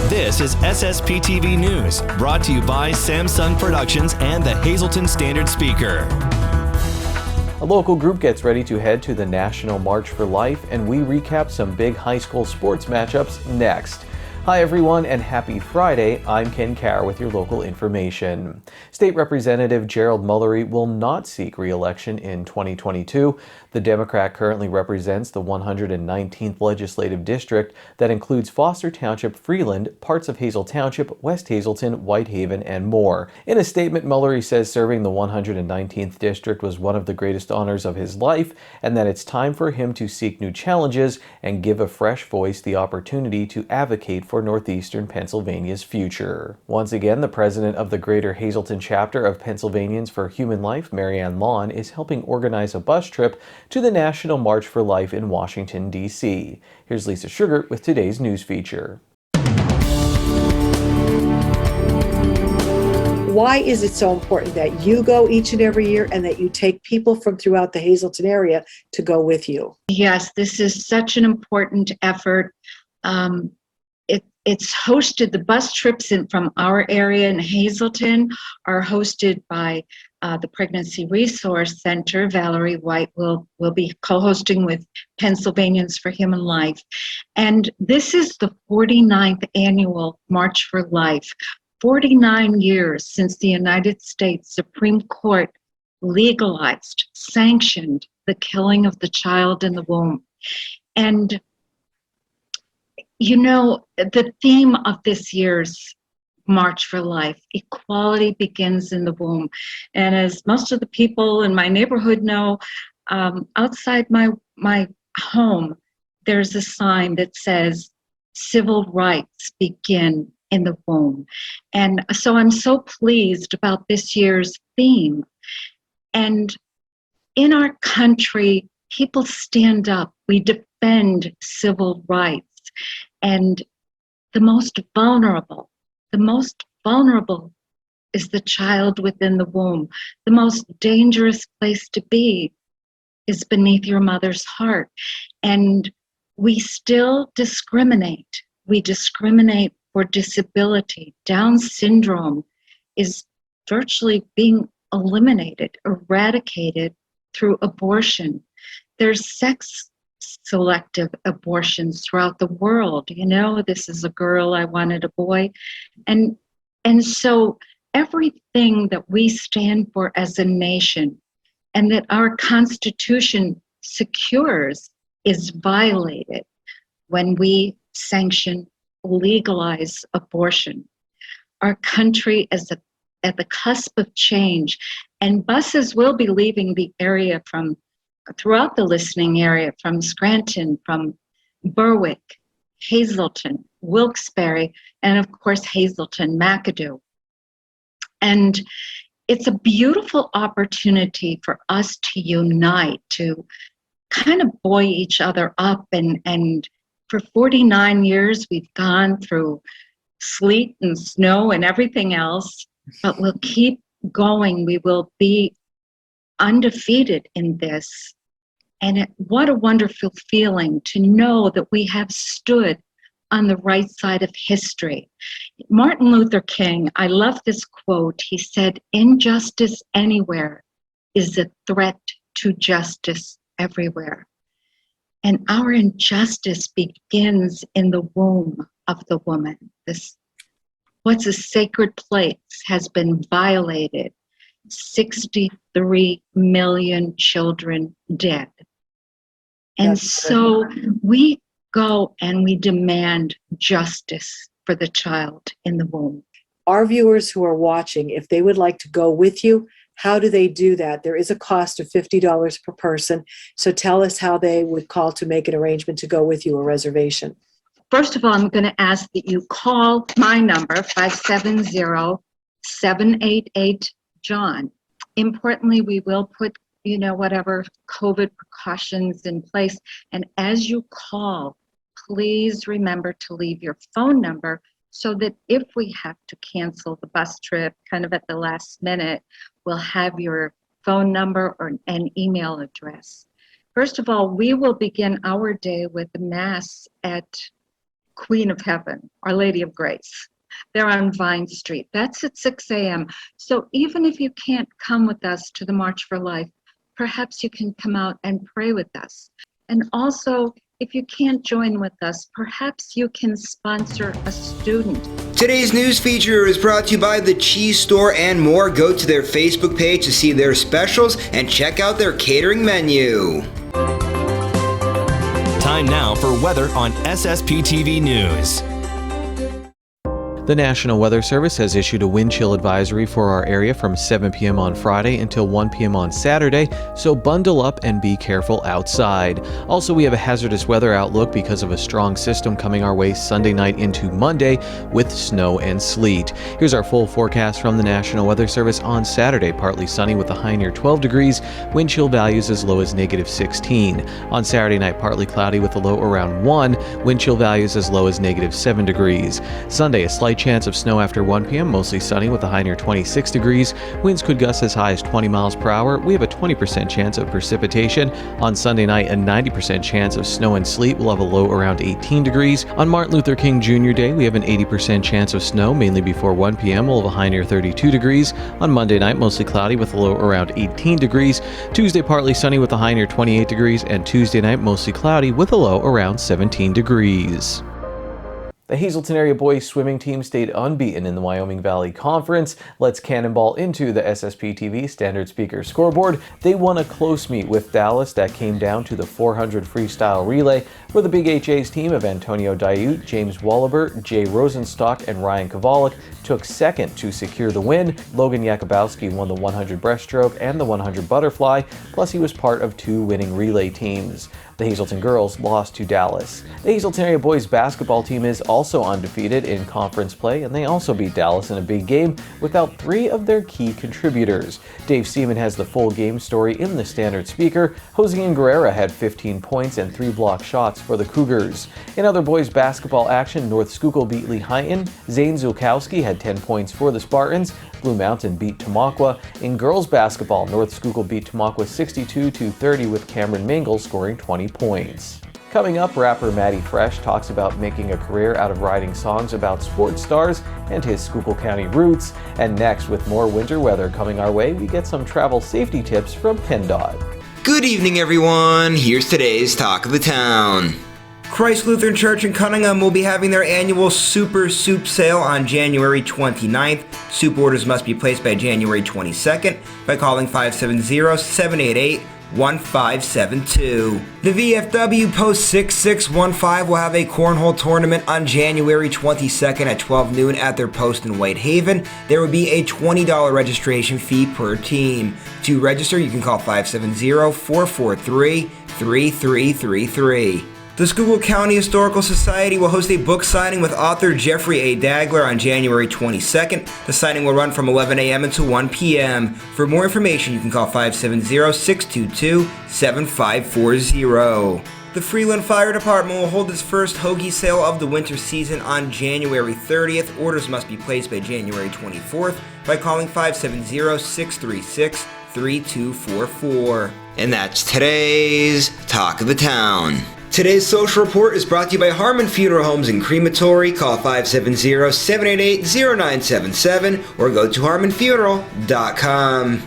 This is SSPTV News, brought to you by Samsung Productions and the Hazleton Standard Speaker. A local group gets ready to head to the National March for Life, and we recap some big high school sports matchups next. Hi everyone, and happy Friday. I'm Ken Carr with your local information. State Representative Gerald Mullery will not seek re-election in 2022. The Democrat currently represents the 119th Legislative District that includes Foster Township, Freeland, parts of Hazel Township, West Hazelton, Whitehaven, and more. In a statement, Mullery says serving the 119th District was one of the greatest honors of his life, and that it's time for him to seek new challenges and give a fresh voice the opportunity to advocate for Northeastern Pennsylvania's future. Once again, the president of the Greater Hazelton chapter of Pennsylvanians for Human Life, Marianne Lawn, is helping organize a bus trip to the National March for Life in Washington, D.C. Here's Lisa Sugar with today's news feature. Why is it so important that you go each and every year and that you take people from throughout the Hazelton area to go with you? Yes, this is such an important effort. It's hosted, the bus trips from our area in Hazelton are hosted by the Pregnancy Resource Center. Valerie White will be co-hosting with Pennsylvanians for Human Life. And this is the 49th annual March for Life. 49 years since the United States Supreme Court legalized, sanctioned the killing of the child in the womb. And you know, the theme of this year's March for Life, equality begins in the womb. And as most of the people in my neighborhood know, outside my home, there's a sign that says, civil rights begin in the womb. And so I'm so pleased about this year's theme. And in our country, people stand up, we defend civil rights. And the most vulnerable is the child within the womb. The most dangerous place to be is beneath your mother's heart. And we still discriminate. We discriminate for disability. Down syndrome is virtually being eliminated, eradicated through abortion. There's sex-selective abortions throughout the world. You know, this is a girl, I wanted a boy. And so everything that we stand for as a nation and that our Constitution secures is violated when we sanction, legalize abortion. Our country is at the cusp of change, and buses will be leaving the area from throughout the listening area, from Scranton, from Berwick, Hazelton, Wilkes-Barre, and of course Hazelton, McAdoo. And it's a beautiful opportunity for us to unite, to kind of buoy each other up. And for 49 years, we've gone through sleet and snow and everything else, but we'll keep going. We will be undefeated in this. And what a wonderful feeling to know that we have stood on the right side of history. Martin Luther King, I love this quote. He said, "Injustice anywhere is a threat to justice everywhere." And our injustice begins in the womb of the woman. This, what's a sacred place, has been violated. 63 million children dead. And so we go and we demand justice for the child in the womb. Our viewers who are watching, if they would like to go with you, how do they do that? There is a cost of $50 per person. So tell us how they would call to make an arrangement to go with you, a reservation. First of all, I'm going to ask that you call my number, 570-788-JOHN. Importantly, we will put, whatever COVID precautions in place. And as you call, please remember to leave your phone number so that if we have to cancel the bus trip kind of at the last minute, we'll have your phone number or an email address. First of all, we will begin our day with a Mass at Queen of Heaven, Our Lady of Grace. They're on Vine Street. That's at 6 a.m. So even if you can't come with us to the March for Life, perhaps you can come out and pray with us. And also, if you can't join with us, perhaps you can sponsor a student. Today's news feature is brought to you by The Cheese Store and more. Go to their Facebook page to see their specials and check out their catering menu. Time now for weather on SSPTV News. The National Weather Service has issued a wind chill advisory for our area from 7 p.m. on Friday until 1 p.m. on Saturday, so bundle up and be careful outside. Also, we have a hazardous weather outlook because of a strong system coming our way Sunday night into Monday with snow and sleet. Here's our full forecast from the National Weather Service on Saturday. Partly sunny with a high near 12 degrees, wind chill values as low as -16. On Saturday night, partly cloudy with a low around 1, wind chill values as low as -7 degrees. Sunday, a slight chance of snow after 1 p.m., mostly sunny with a high near 26 degrees. Winds could gust as high as 20 miles per hour. We have a 20% chance of precipitation. On Sunday night, a 90% chance of snow and sleet. We'll have a low around 18 degrees. On Martin Luther King Jr. Day, we have an 80% chance of snow, mainly before 1 p.m. We'll have a high near 32 degrees. On Monday night, mostly cloudy with a low around 18 degrees. Tuesday, partly sunny with a high near 28 degrees. And Tuesday night, mostly cloudy with a low around 17 degrees. The Hazleton area boys swimming team stayed unbeaten in the Wyoming Valley Conference. Let's cannonball into the SSPTV Standard Speaker scoreboard. They won a close meet with Dallas that came down to the 400 freestyle relay, where the Big HA's team of Antonio Diute, James Wallaber, Jay Rosenstock, and Ryan Kowalik took second to secure the win. Logan Yakubowski won the 100 breaststroke and the 100 butterfly, plus he was part of 2 winning relay teams. The Hazleton girls lost to Dallas. The Hazleton area boys basketball team is also undefeated in conference play, and they also beat Dallas in a big game without 3 of their key contributors. Dave Seaman has the full game story in the Standard Speaker. Josian Guerrera had 15 points and 3 block shots for the Cougars. In other boys basketball action, North Schuylkill beat Lehighton. Zane Zulkowski had 10 points for the Spartans. Blue Mountain beat Tamaqua. In girls basketball, North Schuylkill beat Tamaqua 62-30 with Cameron Mingle scoring 20 points. Coming up, rapper Matty Fresh talks about making a career out of writing songs about sports stars and his Schuylkill County roots. And next, with more winter weather coming our way, we get some travel safety tips from PennDOT. Good evening, everyone. Here's today's Talk of the Town. Christ Lutheran Church in Cunningham will be having their annual Super Soup Sale on January 29th. Soup orders must be placed by January 22nd by calling 570-788-1572. The VFW Post 6615 will have a cornhole tournament on January 22nd at 12 noon at their post in Whitehaven. There will be a $20 registration fee per team. To register, you can call 570-443-3333. The Schuylkill County Historical Society will host a book signing with author Jeffrey A. Dagler on January 22nd. The signing will run from 11 a.m. until 1 p.m. For more information, you can call 570-622-7540. The Freeland Fire Department will hold its first hoagie sale of the winter season on January 30th. Orders must be placed by January 24th by calling 570-636-3244. And that's today's Talk of the Town. Today's social report is brought to you by Harmon Funeral Homes and Crematory. Call 570-788-0977 or go to harmonfuneral.com.